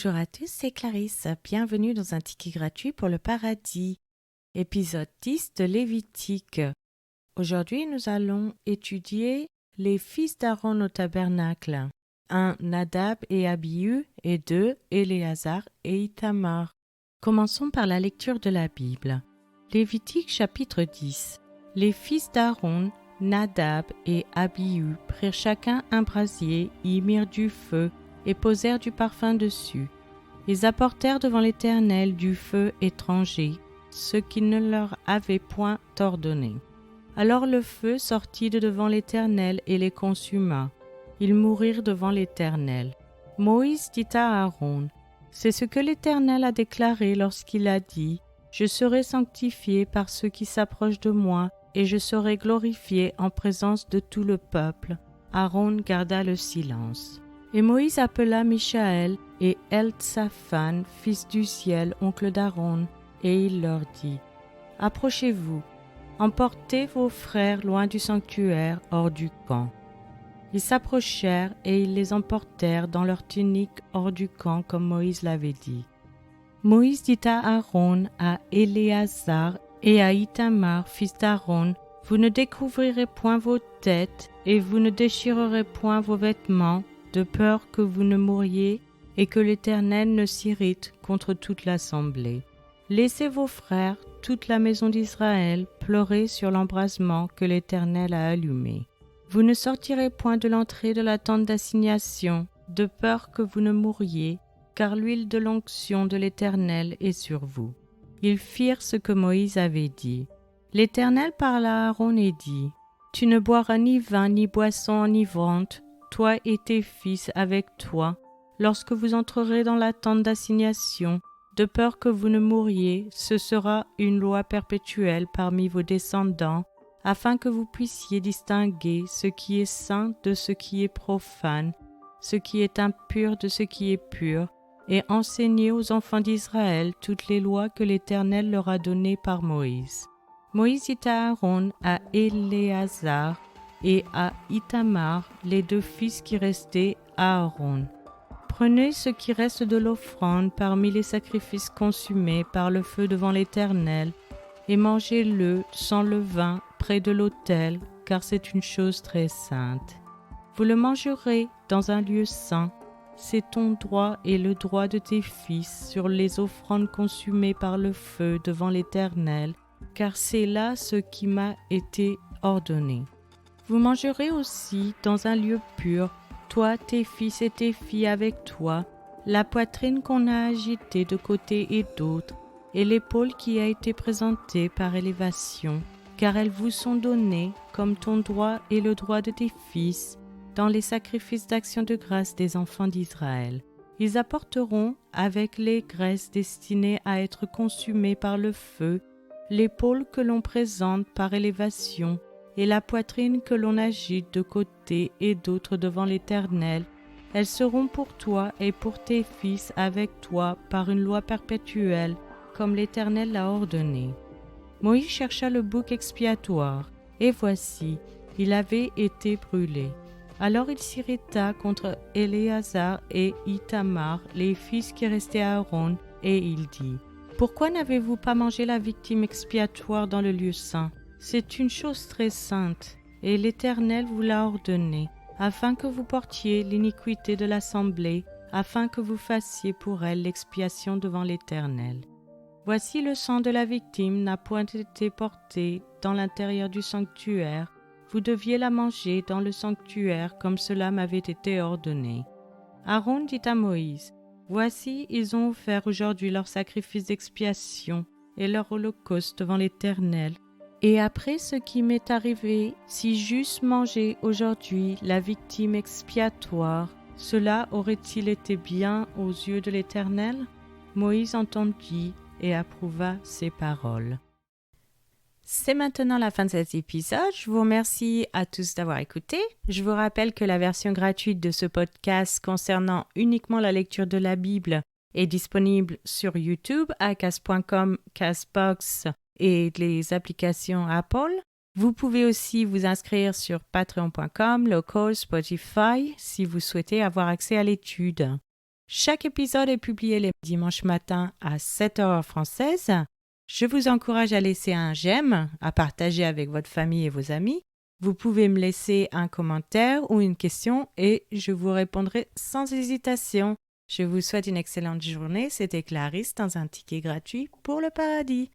Bonjour à tous, c'est Clarisse. Bienvenue dans un ticket gratuit pour le paradis. Épisode 10 de Lévitique. Aujourd'hui, nous allons étudier les fils d'Aaron au tabernacle. 1. Nadab et Abihu et 2. Éléazar et Ithamar. Commençons par la lecture de la Bible. Lévitique chapitre 10. Les fils d'Aaron, Nadab et Abihu prirent chacun un brasier, y mirent du feu et posèrent du parfum dessus. Ils apportèrent devant l'Éternel du feu étranger, ce qu'il ne leur avait point ordonné. Alors le feu sortit de devant l'Éternel et les consuma. Ils mourirent devant l'Éternel. Moïse dit à Aaron, « C'est ce que l'Éternel a déclaré lorsqu'il a dit, « Je serai sanctifié par ceux qui s'approchent de moi, et je serai glorifié en présence de tout le peuple. » Aaron garda le silence. Et Moïse appela Michaël et Eltsaphan, fils d'Uziel, oncle d'Aaron, et il leur dit, « Approchez-vous, emportez vos frères loin du sanctuaire, hors du camp. » Ils s'approchèrent et ils les emportèrent dans leurs tuniques hors du camp, comme Moïse l'avait dit. Moïse dit à Aaron, à Éléazar et à Ithamar, fils d'Aaron, « Vous ne découvrirez point vos têtes et vous ne déchirerez point vos vêtements, de peur que vous ne mouriez et que l'Éternel ne s'irrite contre toute l'assemblée. Laissez vos frères, toute la maison d'Israël, pleurer sur l'embrasement que l'Éternel a allumé. Vous ne sortirez point de l'entrée de la tente d'assignation, de peur que vous ne mouriez, car l'huile de l'onction de l'Éternel est sur vous. » Ils firent ce que Moïse avait dit. L'Éternel parla à Aaron et dit, « Tu ne boiras ni vin ni boisson enivrante, toi et tes fils avec toi, lorsque vous entrerez dans la tente d'assignation, de peur que vous ne mouriez, ce sera une loi perpétuelle parmi vos descendants, afin que vous puissiez distinguer ce qui est saint de ce qui est profane, ce qui est impur de ce qui est pur, et enseigner aux enfants d'Israël toutes les lois que l'Éternel leur a données par Moïse. » Moïse dit à Aaron, à Éléazar et à Ithamar, les deux fils qui restaient à Aaron. « Prenez ce qui reste de l'offrande parmi les sacrifices consumés par le feu devant l'Éternel, et mangez-le sans levain près de l'autel, car c'est une chose très sainte. Vous le mangerez dans un lieu saint. C'est ton droit et le droit de tes fils sur les offrandes consumées par le feu devant l'Éternel, car c'est là ce qui m'a été ordonné. Vous mangerez aussi dans un lieu pur, toi, tes fils et tes filles avec toi, la poitrine qu'on a agitée de côté et d'autre, et l'épaule qui a été présentée par élévation, car elles vous sont données, comme ton droit et le droit de tes fils, dans les sacrifices d'action de grâce des enfants d'Israël. Ils apporteront, avec les graisses destinées à être consumées par le feu, l'épaule que l'on présente par élévation, et la poitrine que l'on agite de côté et d'autre devant l'Éternel. Elles seront pour toi et pour tes fils avec toi par une loi perpétuelle, comme l'Éternel l'a ordonné. Moïse chercha le bouc expiatoire, et voici, il avait été brûlé. Alors il s'irrita contre Éléazar et Ithamar, les fils qui restaient à Aaron, et il dit, « Pourquoi n'avez-vous pas mangé la victime expiatoire dans le lieu saint ? C'est une chose très sainte, et l'Éternel vous l'a ordonné, afin que vous portiez l'iniquité de l'assemblée, afin que vous fassiez pour elle l'expiation devant l'Éternel. Voici le sang de la victime n'a point été porté dans l'intérieur du sanctuaire, vous deviez la manger dans le sanctuaire comme cela m'avait été ordonné. » Aaron dit à Moïse, « Voici, ils ont offert aujourd'hui leur sacrifice d'expiation et leur holocauste devant l'Éternel. Et après ce qui m'est arrivé, si j'eusse mangé aujourd'hui la victime expiatoire, cela aurait-il été bien aux yeux de l'Éternel ?» Moïse entendit et approuva ces paroles. C'est maintenant la fin de cet épisode. Je vous remercie à tous d'avoir écouté. Je vous rappelle que la version gratuite de ce podcast concernant uniquement la lecture de la Bible est disponible sur YouTube, acast.com, Castbox et les applications Apple. Vous pouvez aussi vous inscrire sur patreon.com, Local, Spotify si vous souhaitez avoir accès à l'étude. Chaque épisode est publié les dimanches matins à 7h française. Je vous encourage à laisser un j'aime, à partager avec votre famille et vos amis. Vous pouvez me laisser un commentaire ou une question et je vous répondrai sans hésitation. Je vous souhaite une excellente journée. C'était Clarisse dans un ticket gratuit pour le paradis.